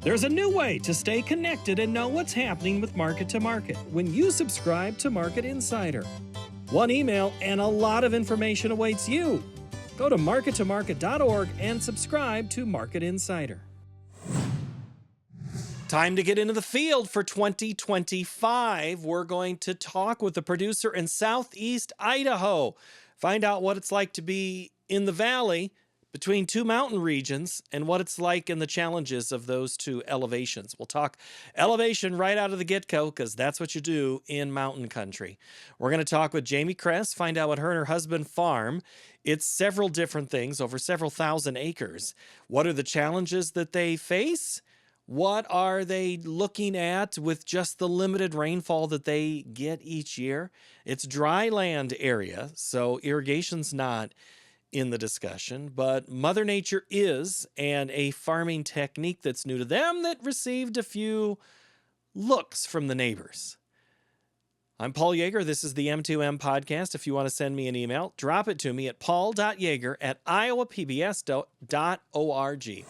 There's a new way to stay connected and know what's happening with Market to Market when you subscribe to Market Insider. One email and a lot of information awaits you. Go to markettomarket.org and subscribe to Market Insider. Time to get into the field for 2025. We're going to talk with the producer in Southeast Idaho. Find out what it's like to be in the valley between two mountain regions and what it's like and the challenges of those two elevations. We'll talk elevation right out of the get-go because that's what you do in mountain country. We're going to talk with Jamie Kress, find out what her and her husband farm. It's several different things, over several thousand acres. What are the challenges that they face? What are they looking at with just the limited rainfall that they get each year? It's dry land area, so irrigation's not in the discussion, but Mother Nature is, and a farming technique that's new to them that received a few looks from the neighbors. I'm Paul Yeager. This is the M2M podcast. If you want to send me an email, drop it to me at paul.yeager@iowapbs.org.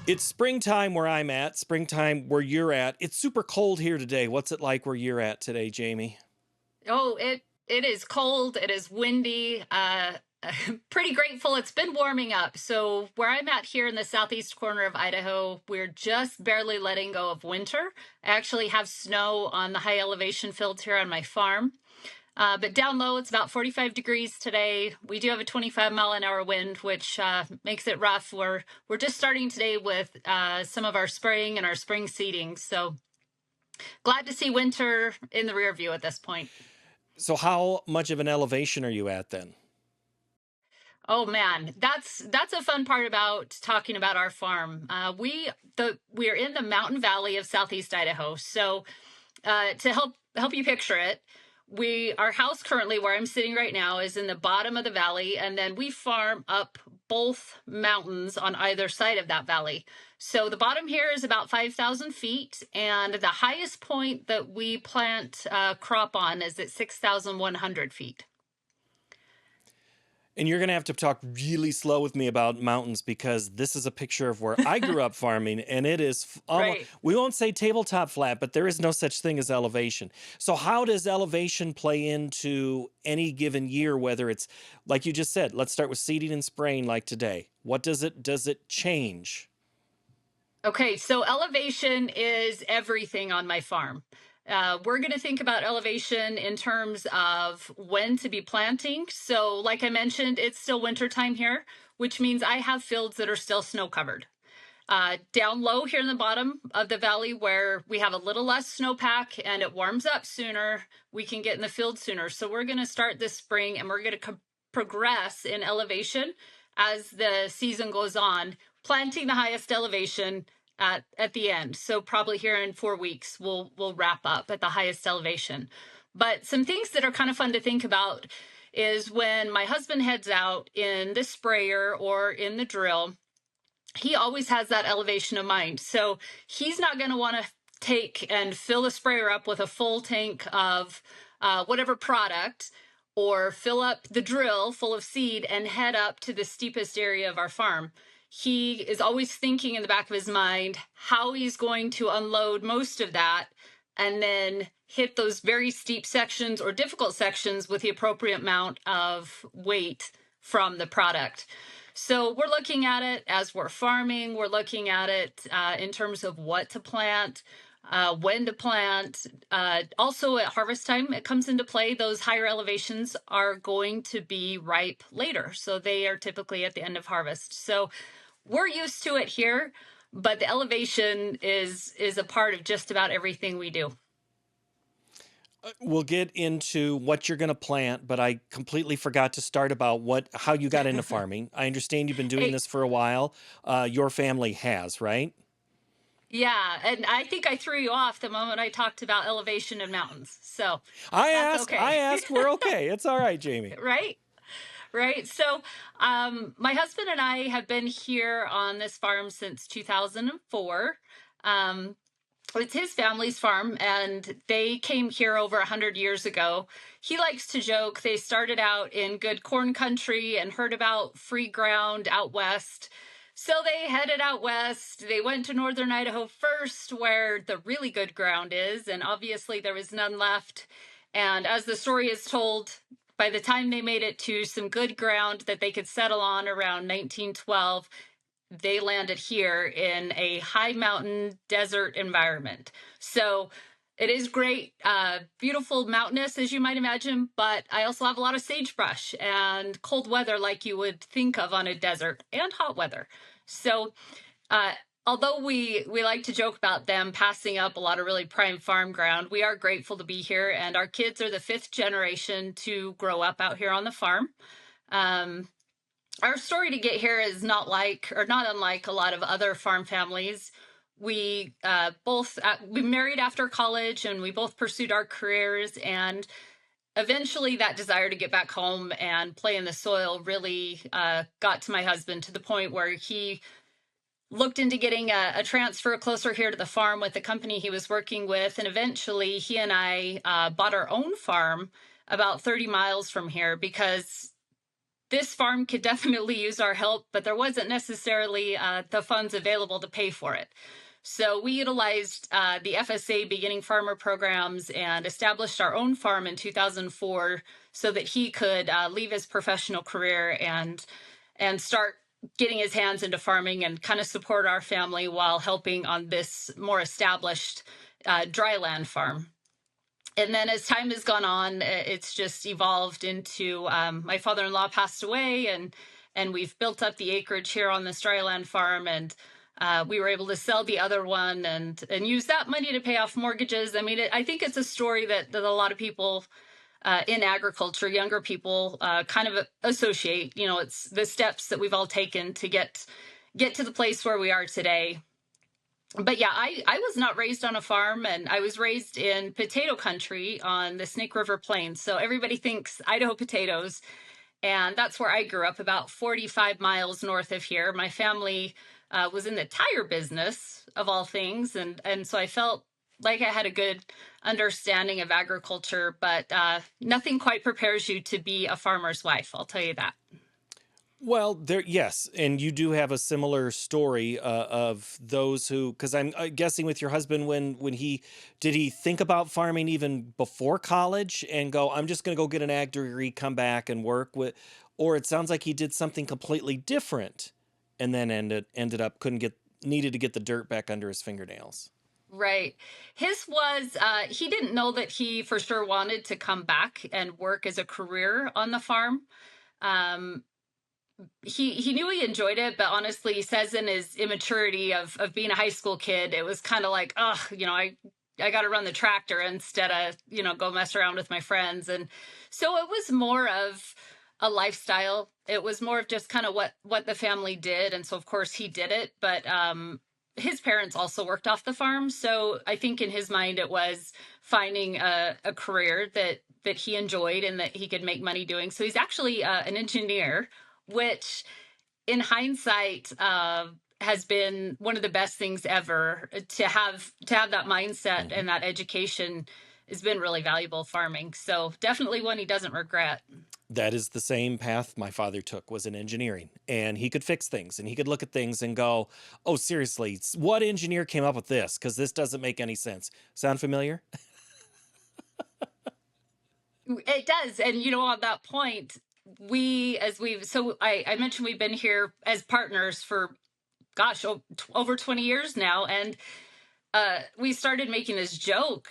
It's springtime where I'm at, springtime where you're at. It's super cold here today. What's it like where you're at today, Jamie? Oh, it is cold. It is windy. Pretty grateful. It's been warming up. So where I'm at here in the southeast corner of Idaho, we're just barely letting go of winter. I actually have snow on the high elevation fields here on my farm. But down low, it's about 45 degrees today. We do have a 25-mile-an-hour wind, which makes it rough. We're just starting today with some of our spraying and our spring seeding. So glad to see winter in the rear view at this point. So how much of an elevation are you at then? Oh man, that's a fun part about talking about our farm. We are in the mountain valley of southeast Idaho. So to help you picture it, our house currently where I'm sitting right now is in the bottom of the valley, and then we farm up both mountains on either side of that valley. So the bottom here is about 5,000 feet, and the highest point that we plant crop on is at 6,100 feet. And you're going to have to talk really slow with me about mountains because this is a picture of where I grew up farming, and it is almost, Right. We won't say tabletop flat, but there is no such thing as elevation. So how does elevation play into any given year, whether it's, like you just said, let's start with seeding and spraying like today. What does it change? Okay, so elevation is everything on my farm. We're going to think about elevation in terms of when to be planting. So like I mentioned, it's still wintertime here, which means I have fields that are still snow covered. Down low here in the bottom of the valley where we have a little less snowpack and it warms up sooner, we can get in the field sooner. So we're going to start this spring and we're going to progress in elevation as the season goes on, planting the highest elevation at the end. So probably here in 4 weeks, we'll wrap up at the highest elevation. But some things that are kind of fun to think about is when my husband heads out in the sprayer or in the drill, he always has that elevation in mind. So he's not going to want to take and fill the sprayer up with a full tank of whatever product, or fill up the drill full of seed and head up to the steepest area of our farm. He is always thinking in the back of his mind how he's going to unload most of that and then hit those very steep sections or difficult sections with the appropriate amount of weight from the product. So we're looking at it as we're farming. We're looking at it in terms of what to plant, when to plant. Also at harvest time, it comes into play. Those higher elevations are going to be ripe later. So they are typically at the end of harvest. So we're used to it here, but the elevation is a part of just about everything we do. We'll get into what you're going to plant, but I completely forgot to start about how you got into farming. I understand you've been doing this for a while. Your family has, right? Yeah, and I think I threw you off the moment I talked about elevation and mountains. So I okay. asked, we're okay. It's all right, Jamie. Right. So my husband and I have been here on this farm since 2004. It's his family's farm, and they came here over 100 years ago. He likes to joke they started out in good corn country and heard about free ground out west. So they headed out west. They went to northern Idaho first, where the really good ground is, and obviously there was none left. And as the story is told, by the time they made it to some good ground that they could settle on around 1912, they landed here in a high mountain desert environment. So it is great, beautiful, mountainous, as you might imagine, but I also have a lot of sagebrush and cold weather like you would think of on a desert, and hot weather. So, uh, although we like to joke about them passing up a lot of really prime farm ground, we are grateful to be here, and our kids are the fifth generation to grow up out here on the farm. Um, our story to get here is not unlike a lot of other farm families. We both we married after college, and we both pursued our careers, and eventually that desire to get back home and play in the soil really got to my husband, to the point where he looked into getting a transfer closer here to the farm with the company he was working with, and eventually he and I bought our own farm about 30 miles from here, because this farm could definitely use our help, but there wasn't necessarily the funds available to pay for it. So we utilized the FSA beginning farmer programs and established our own farm in 2004, so that he could leave his professional career and start getting his hands into farming and kind of support our family while helping on this more established dryland farm. And then as time has gone on, it's just evolved into my father-in-law passed away, and we've built up the acreage here on this dryland farm, and we were able to sell the other one and use that money to pay off mortgages. I mean, I think it's a story that a lot of people in agriculture, younger people, kind of associate. You know, it's the steps that we've all taken to get to the place where we are today. But yeah, I was not raised on a farm, and I was raised in potato country on the Snake River Plains. So everybody thinks Idaho potatoes, and that's where I grew up, about 45 miles north of here. My family was in the tire business, of all things, and so I felt like I had a good understanding of agriculture, but nothing quite prepares you to be a farmer's wife, I'll tell you that. Well, there, yes, and you do have a similar story of those who, because I'm guessing with your husband, when he did he think about farming even before college and go, I'm just going to go get an ag degree, come back and work with, or it sounds like he did something completely different, and then ended up couldn't get needed to get the dirt back under his fingernails. Right. His was, he didn't know that he for sure wanted to come back and work as a career on the farm. Um, he knew he enjoyed it, but honestly, he says in his immaturity of being a high school kid, it was kind of like, oh, I got to run the tractor instead of go mess around with my friends. And so it was more of a lifestyle. It was more of just kind of what the family did, and so of course he did it. But his parents also worked off the farm, so I think in his mind it was finding a career that he enjoyed and that he could make money doing. So he's actually an engineer, which in hindsight has been one of the best things ever. To have that mindset Mhm. and that education has been really valuable farming. So definitely one he doesn't regret. That is the same path my father took, was in engineering, and he could fix things and he could look at things and go, oh, seriously, what engineer came up with this, because this doesn't make any sense. Sound familiar? It does. And on that point, I mentioned we've been here as partners for, gosh, over 20 years now. And we started making this joke.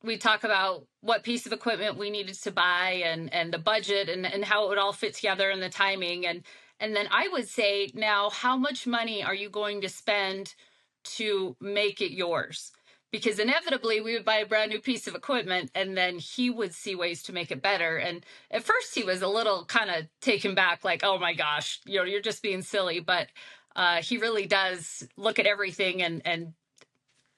We talk about what piece of equipment we needed to buy, and the budget, and how it would all fit together, and the timing. And then I would say, now, how much money are you going to spend to make it yours? Because inevitably we would buy a brand new piece of equipment, and then he would see ways to make it better. And at first he was a little kind of taken back, like, oh my gosh, you're just being silly. But he really does look at everything and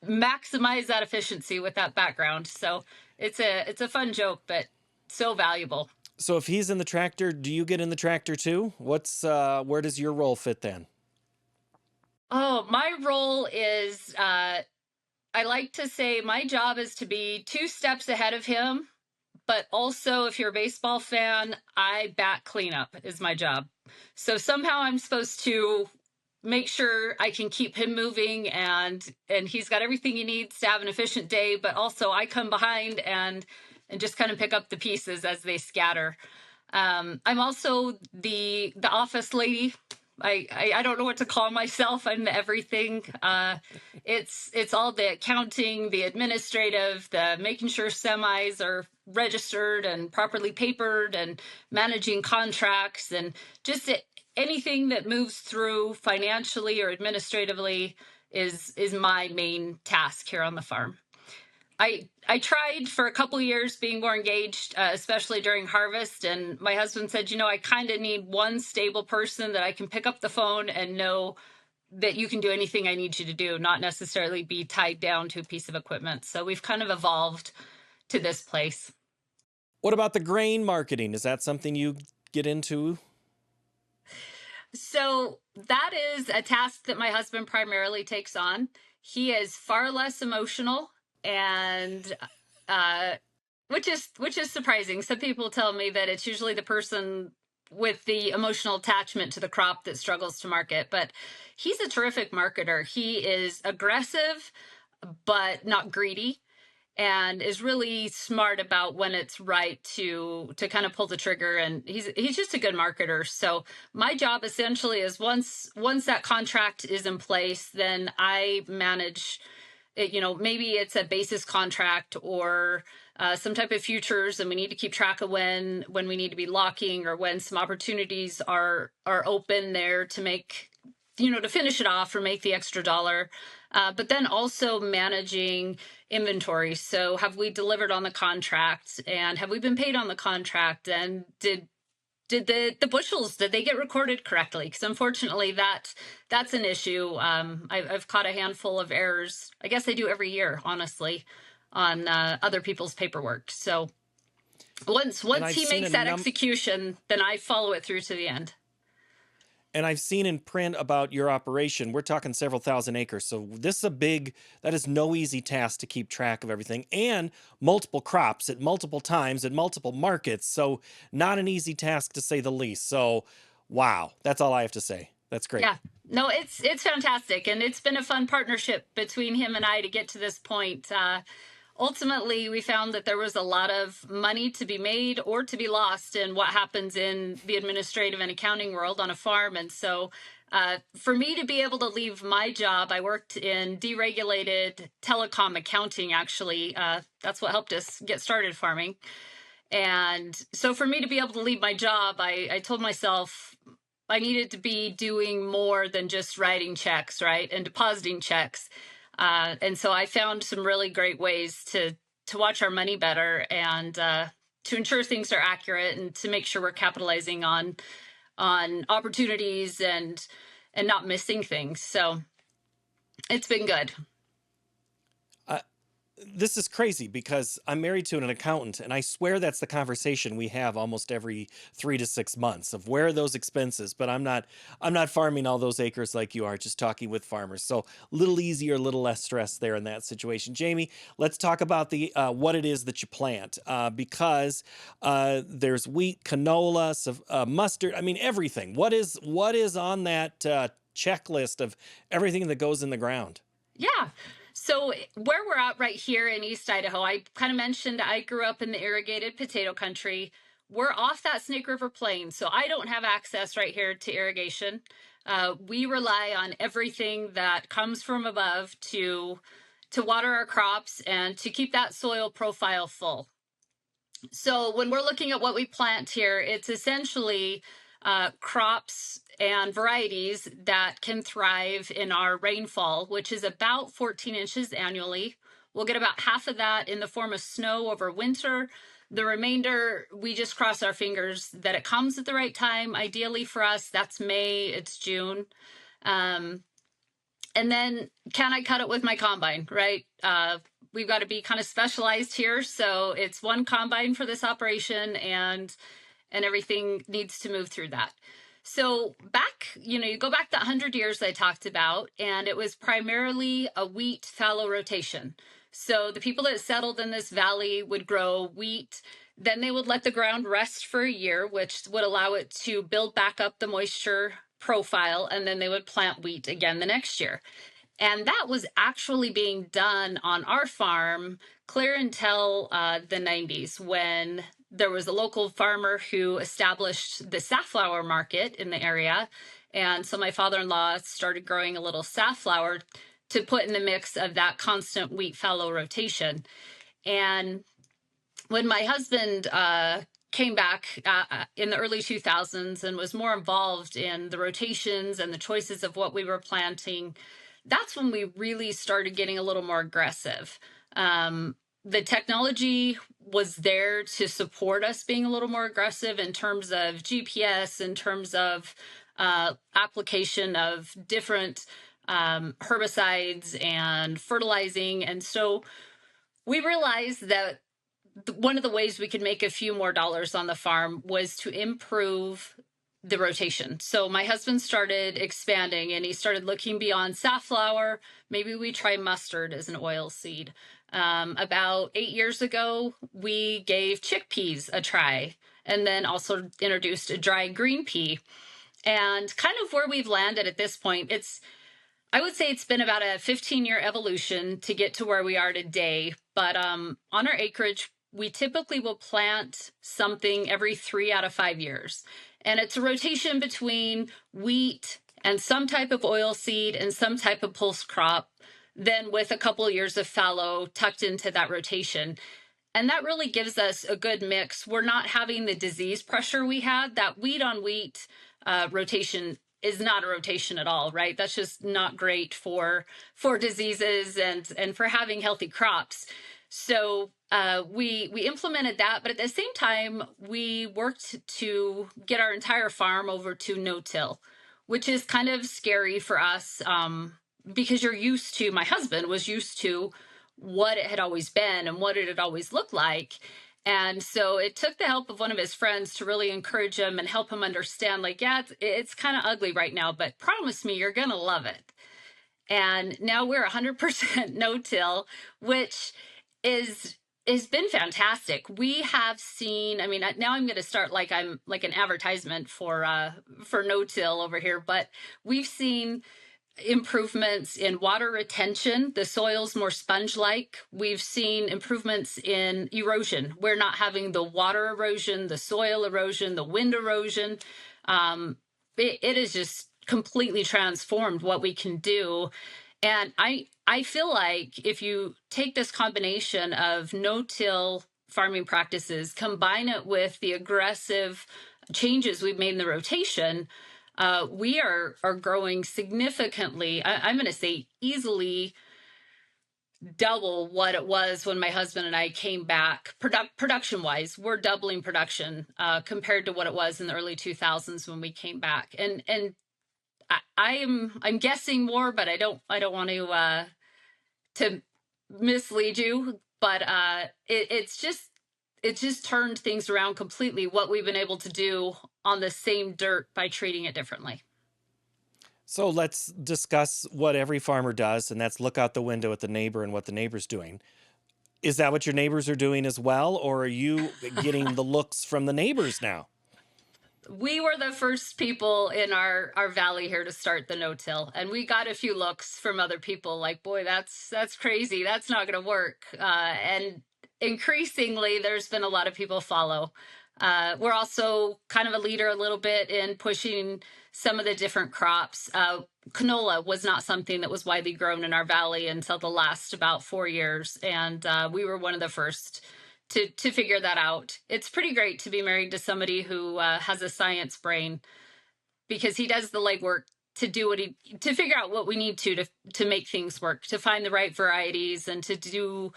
maximize that efficiency with that background. So it's a fun joke, but so valuable. So if he's in the tractor, do you get in the tractor too? What's where does your role fit then? Oh, my role is, I like to say my job is to be two steps ahead of him, but also, if you're a baseball fan, I bat cleanup is my job. So somehow I'm supposed to make sure I can keep him moving, and he's got everything he needs to have an efficient day, but also I come behind and just kind of pick up the pieces as they scatter. I'm also the office lady. I don't know what to call myself. I'm everything. It's all the accounting, the administrative, the making sure semis are registered and properly papered, and managing contracts, and just anything that moves through financially or administratively is my main task here on the farm. I tried for a couple years being more engaged, especially during harvest. And my husband said, I kind of need one stable person that I can pick up the phone and know that you can do anything I need you to do, not necessarily be tied down to a piece of equipment. So we've kind of evolved to this place. What about the grain marketing? Is that something you get into? So that is a task that my husband primarily takes on. He is far less emotional, and uh, which is surprising. Some people tell me that it's usually the person with the emotional attachment to the crop that struggles to market, but he's a terrific marketer. He is aggressive but not greedy, and is really smart about when it's right to kind of pull the trigger, and he's just a good marketer. So my job essentially is once that contract is in place, then I manage it. Maybe it's a basis contract or some type of futures, and we need to keep track of when we need to be locking, or when some opportunities are open there to make, to finish it off or make the extra dollar. But then also managing inventory. So have we delivered on the contract, and have we been paid on the contract, and did the bushels, did they get recorded correctly? Because unfortunately that's an issue. I've caught a handful of errors. I guess I do every year, honestly, on other people's paperwork. So once he makes that execution, then I follow it through to the end. And I've seen in print about your operation, we're talking several thousand acres. So this is that is no easy task to keep track of everything, and multiple crops at multiple times at multiple markets. So not an easy task to say the least. So wow, that's all I have to say. That's great. Yeah, no, it's fantastic. And it's been a fun partnership between him and I to get to this point. Ultimately, we found that there was a lot of money to be made or to be lost in what happens in the administrative and accounting world on a farm. And so for me to be able to leave my job, I worked in deregulated telecom accounting, actually. That's what helped us get started farming. And so for me to be able to leave my job, I told myself I needed to be doing more than just writing checks, right, and depositing checks. And so I found some really great ways to watch our money better, and to ensure things are accurate, and to make sure we're capitalizing on opportunities and not missing things. So it's been good. This is crazy because I'm married to an accountant, and I swear that's the conversation we have almost every 3 to 6 months of where are those expenses. But I'm not farming all those acres like you are, just talking with farmers. So a little easier, a little less stress there in that situation. Jamie, let's talk about the what it is that you plant, because there's wheat, canola, mustard. I mean everything. What is on that checklist of everything that goes in the ground? Yeah. So where we're at right here in East Idaho, I kind of mentioned I grew up in the irrigated potato country. We're off that Snake River Plain, so I don't have access right here to irrigation. We rely on everything that comes from above to water our crops and to keep that soil profile full. So when we're looking at what we plant here, it's essentially crops and varieties that can thrive in our rainfall, which is about 14 inches annually. We'll get about half of that in the form of snow over winter. The remainder, we just cross our fingers that it comes at the right time. Ideally for us, that's May, it's June. And then can I cut it with my combine, right? We've got to be kind of specialized here. So it's one combine for this operation, and everything needs to move through that. So you go back the 100 years I talked about, and it was primarily a wheat fallow rotation. So the people that settled in this valley would grow wheat Then they would let the ground rest for a year, which would allow it to build back up the moisture profile. And then they would plant wheat again the next year. And that was actually being done on our farm clear until the 90s, when there was a local farmer who established the safflower market in the area. And so my father-in-law started growing a little safflower to put in the mix of that constant wheat fallow rotation. And when my husband came back in the early 2000s and was more involved in the rotations and the choices of what we were planting, that's when we really started getting a little more aggressive. The technology was there to support us being a little more aggressive in terms of GPS, in terms of application of different herbicides and fertilizing. And so we realized that one of the ways we could make a few more dollars on the farm was to improve the rotation. So my husband started expanding and he started looking beyond safflower. Maybe we try mustard as an oil seed. About 8 years ago, we gave chickpeas a try and then also introduced a dry green pea. And kind of where we've landed at this point, I would say it's been about a 15-year evolution to get to where we are today. But on our acreage, we typically will plant something every 3 out of 5 years. And it's a rotation between wheat and some type of oil seed and some type of pulse crop, then with a couple of years of fallow tucked into that rotation. And that really gives us a good mix. We're not having the disease pressure we had. That wheat on wheat rotation is not a rotation at all, right? That's just not great for diseases and for having healthy crops. So we implemented that, but at the same time, we worked to get our entire farm over to no-till, which is kind of scary for us because my husband was used to what it had always been and what it had always looked like. And so it took the help of one of his friends to really encourage him and help him understand, like, yeah, it's kind of ugly right now, but promise me you're going to love it. And now we're 100% no-till, which has been fantastic. We have seen, I mean, now I'm going to start like I'm like an advertisement for no-till over here, but we've seen improvements in water retention. The soil's more sponge-like. We've seen improvements in erosion. We're not having the water erosion, the soil erosion, the wind erosion. It is just completely transformed what we can do. And I feel like if you take this combination of no-till farming practices, combine it with the aggressive changes we've made in the rotation, we are growing significantly. I'm going to say easily double what it was when my husband and I came back. Production wise, we're doubling production compared to what it was in the early 2000s when we came back. And I'm guessing more, but I don't want to mislead you. But it's just turned things around completely, what we've been able to do on the same dirt by treating it differently. So let's discuss what every farmer does, and that's look out the window at the neighbor and what the neighbor's doing. Is that what your neighbors are doing as well, or are you getting the looks from the neighbors now? We were the first people in our valley here to start the no-till, and we got a few looks from other people like, boy, that's crazy. That's not going to work. And increasingly, there's been a lot of people follow. We're also kind of a leader a little bit in pushing some of the different crops. Canola was not something that was widely grown in our valley until the last about 4 years, and we were one of the first to figure that out. It's pretty great to be married to somebody who has a science brain, because he does the legwork to do to figure out what we need to make things work, to find the right varieties and to do,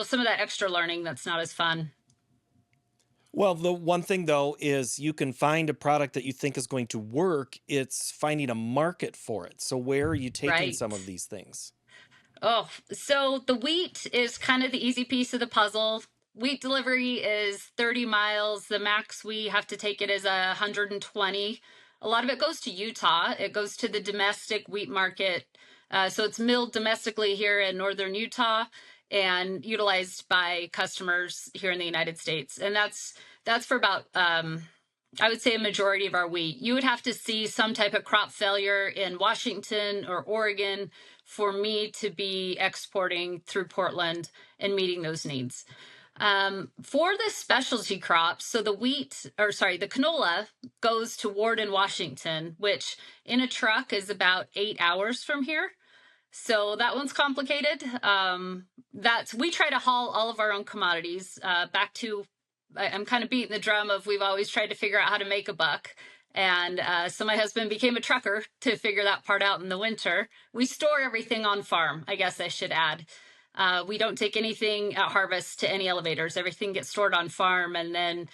some of that extra learning that's not as fun. Well, the one thing though is you can find a product that you think is going to work. It's finding a market for it. So where are you taking some of Right. these things? Oh, so the wheat is kind of the easy piece of the puzzle. Wheat delivery is 30 miles. The max we have to take it is 120. A lot of it goes to Utah. It goes to the domestic wheat market. So it's milled domestically here in northern Utah. and utilized by customers here in the United States. And that's for about I would say a majority of our wheat. You would have to see some type of crop failure in Washington or Oregon for me to be exporting through Portland and meeting those needs. For the specialty crops, so the the canola goes to Warden, Washington, which in a truck is about 8 hours from here. So that one's complicated. We try to haul all of our own commodities back to. I'm kind of beating the drum of we've always tried to figure out how to make a buck. And so my husband became a trucker to figure that part out in the winter. We store everything on farm, I guess I should add. We don't take anything at harvest to any elevators. Everything gets stored on farm, and then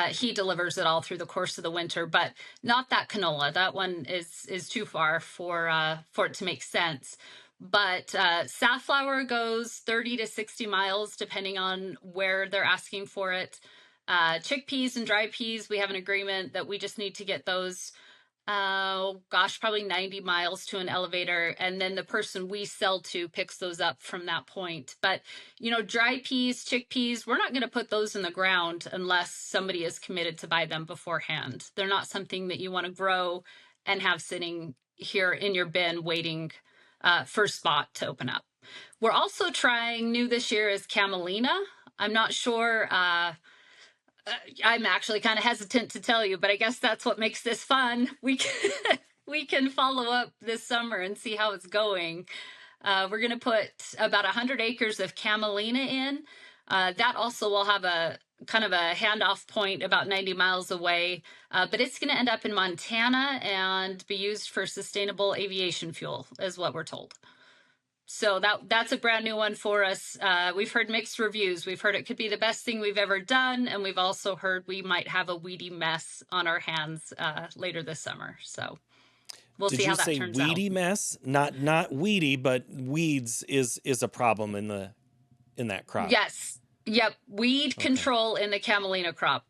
he delivers it all through the course of the winter. But not that canola. That one is too far for it to make sense. But safflower goes 30 to 60 miles, depending on where they're asking for it. Chickpeas and dry peas, we have an agreement that we just need to get those, probably 90 miles to an elevator. And then the person we sell to picks those up from that point. But, dry peas, chickpeas, we're not going to put those in the ground unless somebody is committed to buy them beforehand. They're not something that you want to grow and have sitting here in your bin waiting for spot to open up. We're also trying new this year is camelina. I'm not sure. I'm actually kind of hesitant to tell you, but I guess that's what makes this fun. We can follow up this summer and see how it's going. We're going to put about 100 acres of camelina in. That also will have a kind of a handoff point about 90 miles away, but it's going to end up in Montana and be used for sustainable aviation fuel, is what we're told. So that's a brand new one for us. We've heard mixed reviews. We've heard it could be the best thing we've ever done, and we've also heard we might have a weedy mess on our hands later this summer. So we'll see how that turns out. Did you say weedy mess? Not weedy, but weeds is a problem in that crop. Yes. Yep. Weed control in the camelina crop.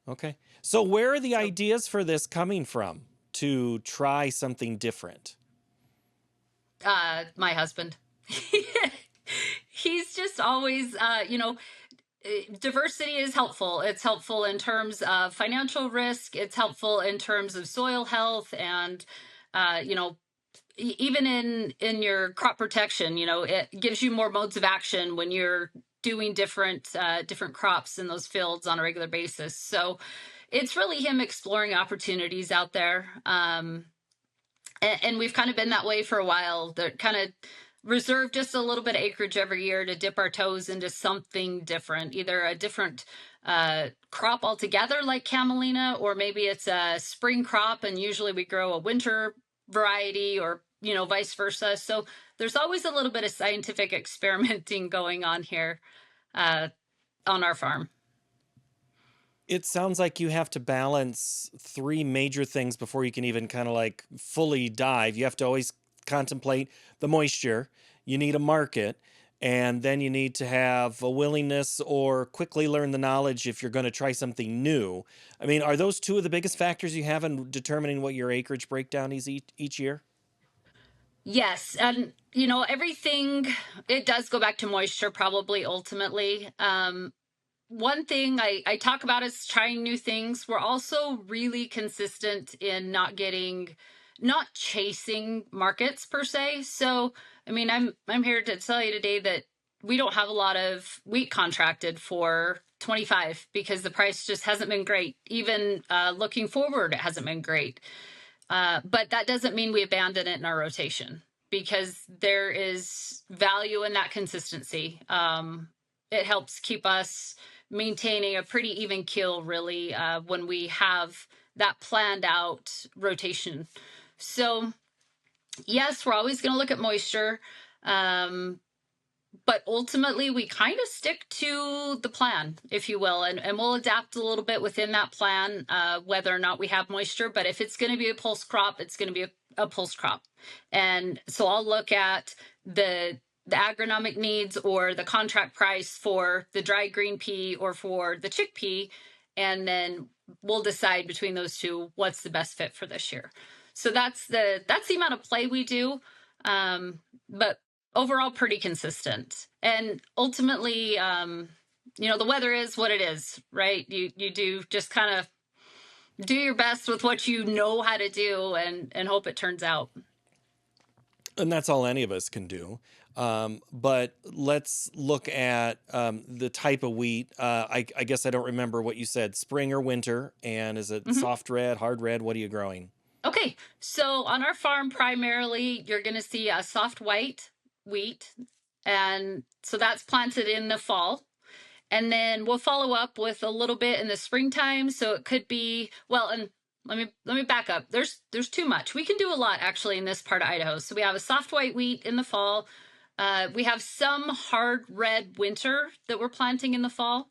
Okay. So where are the ideas for this coming from to try something different? My husband. He's just always, diversity is helpful. It's helpful in terms of financial risk. It's helpful in terms of soil health, and, even in your crop protection, it gives you more modes of action when you're doing different crops in those fields on a regular basis. So it's really him exploring opportunities out there. And we've kind of been that way for a while. They're kind of reserve just a little bit of acreage every year to dip our toes into something different, either a different crop altogether like camelina, or maybe it's a spring crop and usually we grow a winter variety, or vice versa. So there's always a little bit of scientific experimenting going on here on our farm. It sounds like you have to balance three major things before you can even kind of like fully dive. You have to always contemplate the moisture. You need a market, and then you need to have a willingness or quickly learn the knowledge if you're going to try something new. I mean, are those two of the biggest factors you have in determining what your acreage breakdown is each year? Yes. And, everything, it does go back to moisture probably ultimately. One thing I talk about is trying new things. We're also really consistent in not chasing markets per se. So, I mean, I'm here to tell you today that we don't have a lot of wheat contracted for 25 because the price just hasn't been great. Even looking forward, it hasn't been great. But that doesn't mean we abandon it in our rotation, because there is value in that consistency. It helps keep us maintaining a pretty even keel, really, when we have that planned out rotation. So yes, we're always going to look at moisture. But ultimately, we kind of stick to the plan, if you will, and we'll adapt a little bit within that plan, whether or not we have moisture. But if it's going to be a pulse crop, it's going to be a pulse crop. And so I'll look at the agronomic needs or the contract price for the dry green pea or for the chickpea, and then we'll decide between those two what's the best fit for this year. So that's the amount of play we do, but overall pretty consistent. And ultimately, the weather is what it is, right? You do just kind of do your best with what you know how to do, and hope it turns out. And that's all any of us can do. But let's look at the type of wheat. I guess I don't remember what you said, spring or winter. And is it Mhm. soft red, hard red? What are you growing? Okay, so on our farm, primarily, you're going to see a soft white wheat. And so that's planted in the fall. And then we'll follow up with a little bit in the springtime. So it could be, well, and let me back up. There's too much. We can do a lot actually in this part of Idaho. So we have a soft white wheat in the fall. We have some hard red winter that we're planting in the fall.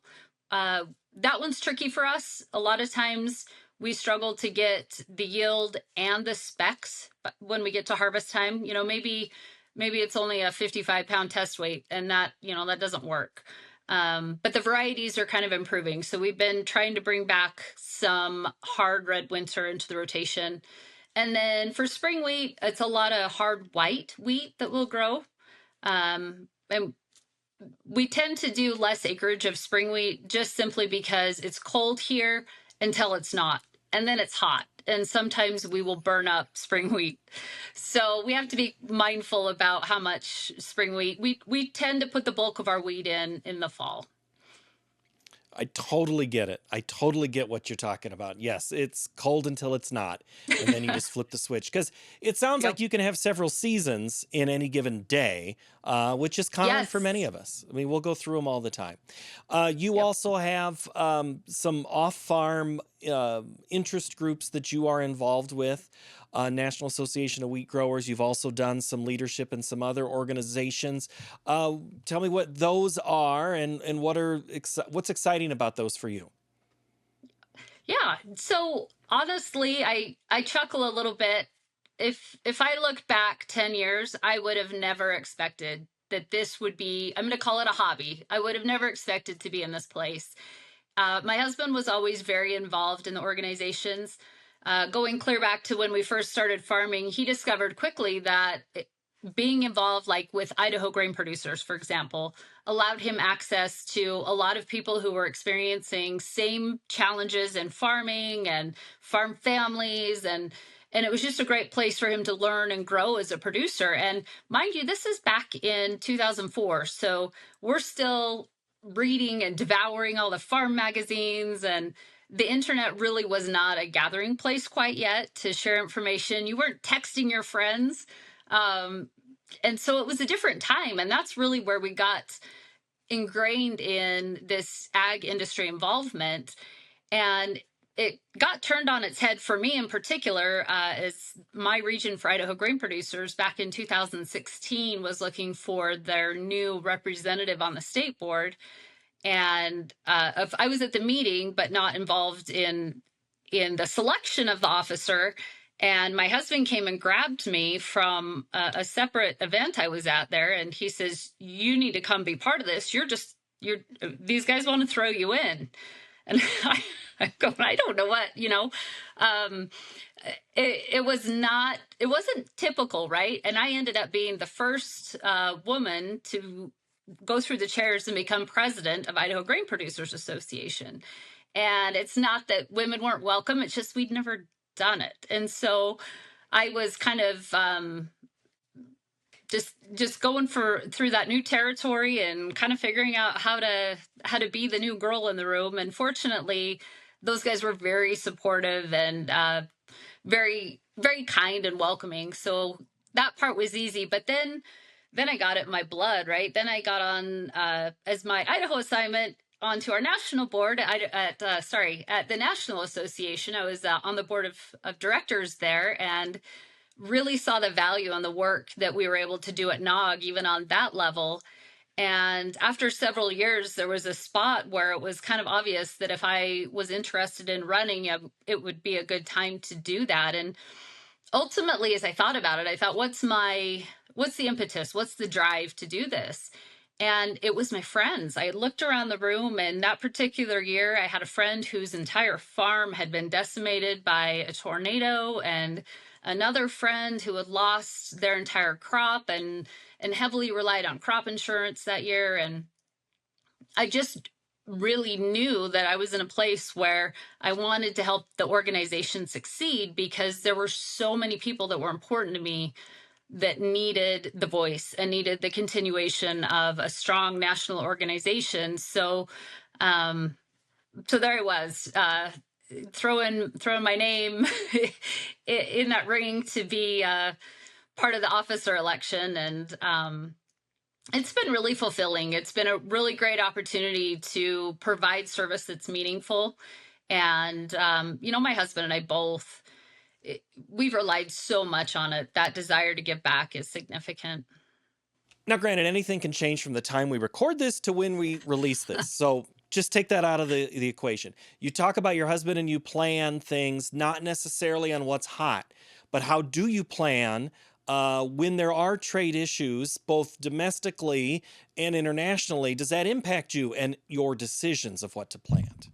Uh, that one's tricky for us. A lot of times we struggle to get the yield and the specs when we get to harvest time. Maybe it's only a 55-pound test weight, and that doesn't work. But the varieties are kind of improving. So we've been trying to bring back some hard red winter into the rotation. And then for spring wheat, it's a lot of hard white wheat that will grow. And we tend to do less acreage of spring wheat just simply because it's cold here until it's not. And then it's hot. And sometimes we will burn up spring wheat. So we have to be mindful about how much spring wheat. We tend to put the bulk of our wheat in the fall. I totally get it. I totally get what you're talking about. Yes, it's cold until it's not. And then you just flip the switch. Because it sounds Yep. like you can have several seasons in any given day, which is common for many Yes. of us. I mean, we'll go through them all the time. You Yep. also have some off farm interest groups that you are involved with. National Association of Wheat Growers. You've also done some leadership in some other organizations. Tell me what those are and what's exciting about those for you. Yeah. So honestly, I chuckle a little bit. If I look back 10 years, I would have never expected that this would be, I'm going to call it a hobby. I would have never expected to be in this place. My husband was always very involved in the organizations. Going clear back to when we first started farming, he discovered quickly that being involved, like with Idaho grain producers, for example, allowed him access to a lot of people who were experiencing same challenges in farming and farm families, and it was just a great place for him to learn and grow as a producer. And mind you, this is back in 2004, so we're still reading and devouring all the farm magazines, and the internet really was not a gathering place quite yet to share information. You weren't texting your friends. Um, and so it was a different time, and that's really where we got ingrained in this ag industry involvement. And it got turned on its head for me in particular, as my region for Idaho grain producers back in 2016 was looking for their new representative on the state board. And I was at the meeting but not involved in the selection of the officer. And my husband came and grabbed me from a separate event I was at there, and he says, "You need to come be part of this. You're these guys want to throw you in." And I go, "I don't know what, um, it wasn't typical, right?" And I ended up being the first woman to go through the chairs and become president of Idaho Grain Producers Association. And it's not that women weren't welcome, it's just we'd never done it. And so I was kind of just going through that new territory and kind of figuring out how to be the new girl in the room. And fortunately, those guys were very supportive and very very kind and welcoming. So that part was easy. But then I got it in my blood, right? Then I got on as my Idaho assignment onto our national board at the National Association. I was on the board of directors there, and really saw the value on the work that we were able to do at NOG, even on that level. And after several years, there was a spot where it was kind of obvious that if I was interested in running, it would be a good time to do that. And ultimately, as I thought about it, I thought, what's the impetus? What's the drive to do this? And it was my friends. I looked around the room, and that particular year, I had a friend whose entire farm had been decimated by a tornado, and another friend who had lost their entire crop and heavily relied on crop insurance that year. And I just really knew that I was in a place where I wanted to help the organization succeed, because there were so many people that were important to me that needed the voice and needed the continuation of a strong national organization. Um, so there I was, throwing my name in that ring to be part of the officer election. And it's been really fulfilling. It's been a really great opportunity to provide service that's meaningful. And, my husband and I both, we've relied so much on it. That desire to give back is significant. Now, granted, anything can change from the time we record this to when we release this. So just take that out of the equation. You talk about your husband and you plan things, not necessarily on what's hot, but how do you plan when there are trade issues, both domestically and internationally? Does that impact you and your decisions of what to plant?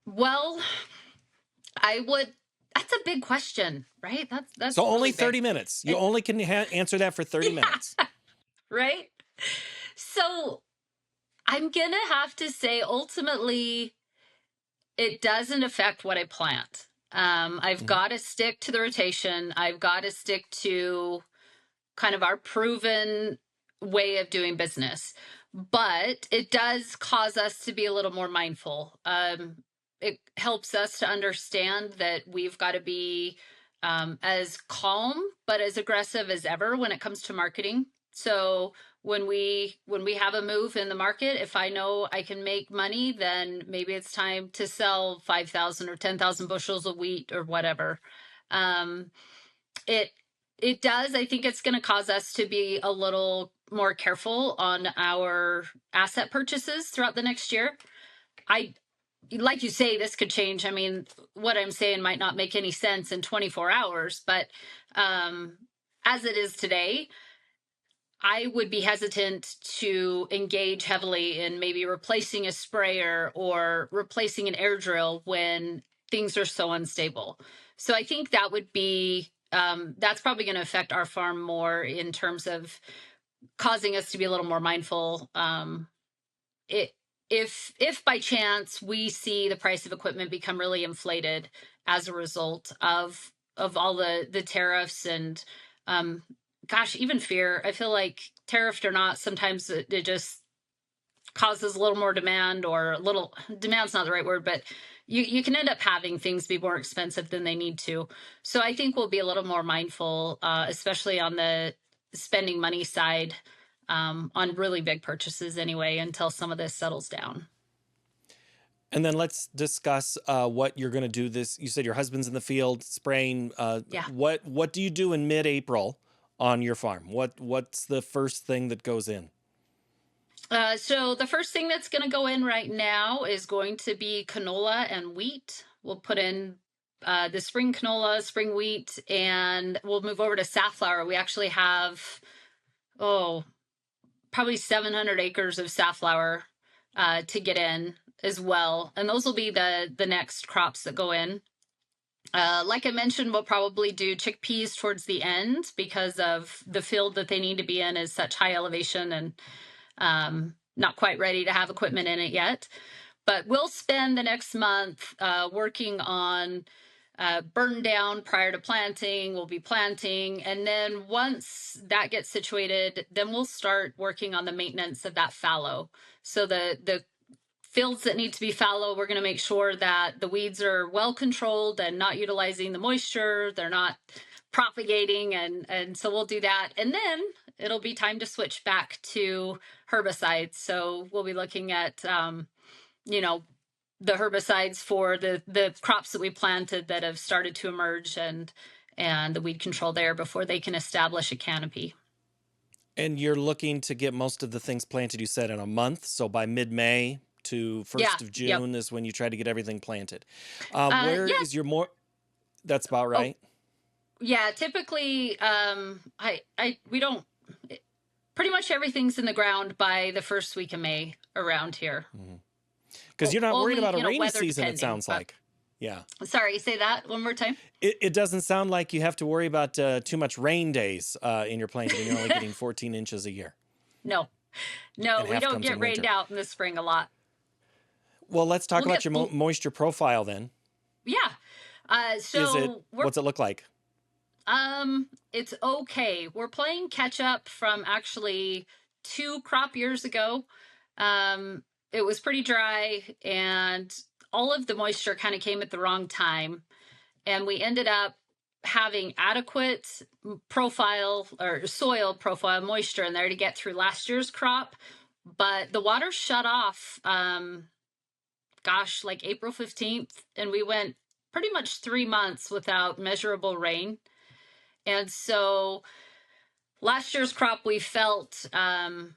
Well, I would. That's a big question, right? That's So only really big. 30 minutes. You only can answer that for 30 minutes. Right? So I'm going to have to say, ultimately, it doesn't affect what I plant. I've got to stick to the rotation. I've got to stick to kind of our proven way of doing business. But it does cause us to be a little more mindful. It helps us to understand that we've got to be as calm but as aggressive as ever when it comes to marketing. So when we have a move in the market, if I know I can make money, then maybe it's time to sell 5,000 or 10,000 bushels of wheat or whatever. Um, it it does. I think it's going to cause us to be a little more careful on our asset purchases throughout the next year. I Like you say, this could change. I mean, what I'm saying might not make any sense in 24 hours, but um, as it is today, I would be hesitant to engage heavily in maybe replacing a sprayer or replacing an air drill when things are so unstable. So I think that would be that's probably going to affect our farm more in terms of causing us to be a little more mindful. It if by chance we see the price of equipment become really inflated as a result of all the tariffs and um, gosh, even fear. I feel like tariffed or not, sometimes it just causes a little more demand, or a little demand's not the right word, but you can end up having things be more expensive than they need to. So I think we'll be a little more mindful, especially on the spending money side, on really big purchases anyway, until some of this settles down. And then let's discuss what you're going to do this. You said your husband's in the field spraying. Yeah. What do you do in mid-April on your farm? What's the first thing that goes in? So the first thing that's going to go in right now is going to be canola and wheat. We'll put in the spring canola, spring wheat, and we'll move over to safflower. We actually have, oh, probably 700 acres of safflower to get in as well. And those will be the next crops that go in. Like I mentioned, we'll probably do chickpeas towards the end, because of the field that they need to be in is such high elevation and not quite ready to have equipment in it yet. But we'll spend the next month working on burn down prior to planting. We'll be planting. And then once that gets situated, then we'll start working on the maintenance of that fallow. So the fields that need to be fallow, we're going to make sure that the weeds are well controlled and not utilizing the moisture. They're not propagating. And so we'll do that. And then it'll be time to switch back to herbicides. So we'll be looking at, the herbicides for the crops that we planted that have started to emerge, and the weed control there before they can establish a canopy. And you're looking to get most of the things planted, you said, in a month. So by mid-May to 1st of Yep. June is when you try to get everything planted. Yeah. Is your more? That's about Oh, right. yeah. Typically, we don't. Pretty much everything's in the ground by the first week of May around here. Because you're not worried Only, about a rainy weather season, it depending, sounds but like. Yeah. Sorry, say that one more time. It doesn't sound like you have to worry about too much rain days in your planting when you're only getting 14 inches a year, No, no, and we half don't comes get in rained winter. out in the spring a lot. Well, let's talk We'll about get, your moisture profile then. yeah. What's it look like? It's okay. We're playing catch up from actually 2 crop years ago. Um, it was pretty dry, and all of the moisture kind of came at the wrong time. And we ended up having adequate profile or soil profile moisture in there to get through last year's crop. But the water shut off, like April 15th, and we went pretty much 3 months without measurable rain. And so last year's crop, we felt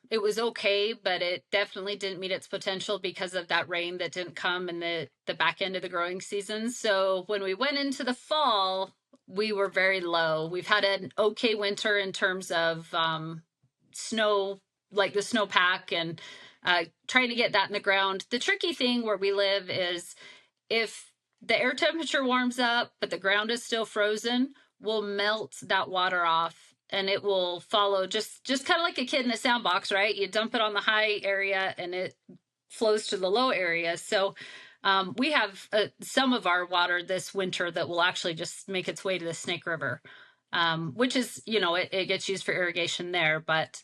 it was okay, but it definitely didn't meet its potential because of that rain that didn't come in the back end of the growing season. So when we went into the fall, we were very low. We've had an okay winter in terms of snow, like the snowpack, and trying to get that in the ground. The tricky thing where we live is if the air temperature warms up, but the ground is still frozen, we'll melt that water off, and it will follow just kind of like a kid in a sandbox, right? You dump it on the high area and it flows to the low area. So we have some of our water this winter that will actually just make its way to the Snake River, which is, it gets used for irrigation there. But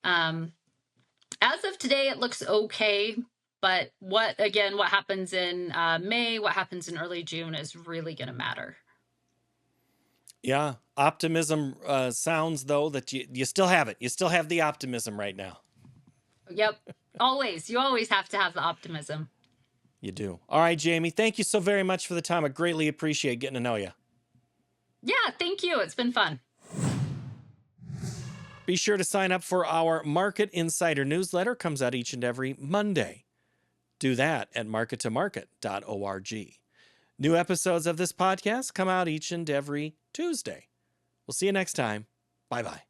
as of today, it looks okay. But what happens in May, what happens in early June is really going to matter. Yeah. Optimism sounds, though, that you still have it. You still have the optimism right now. Yep. Always. You always have to have the optimism. You do. All right, Jamie, thank you so very much for the time. I greatly appreciate getting to know you. Yeah, thank you. It's been fun. Be sure to sign up for our Market Insider newsletter. Comes out each and every Monday. Do that at markettomarket.org. New episodes of this podcast come out each and every Tuesday. We'll see you next time. Bye-bye.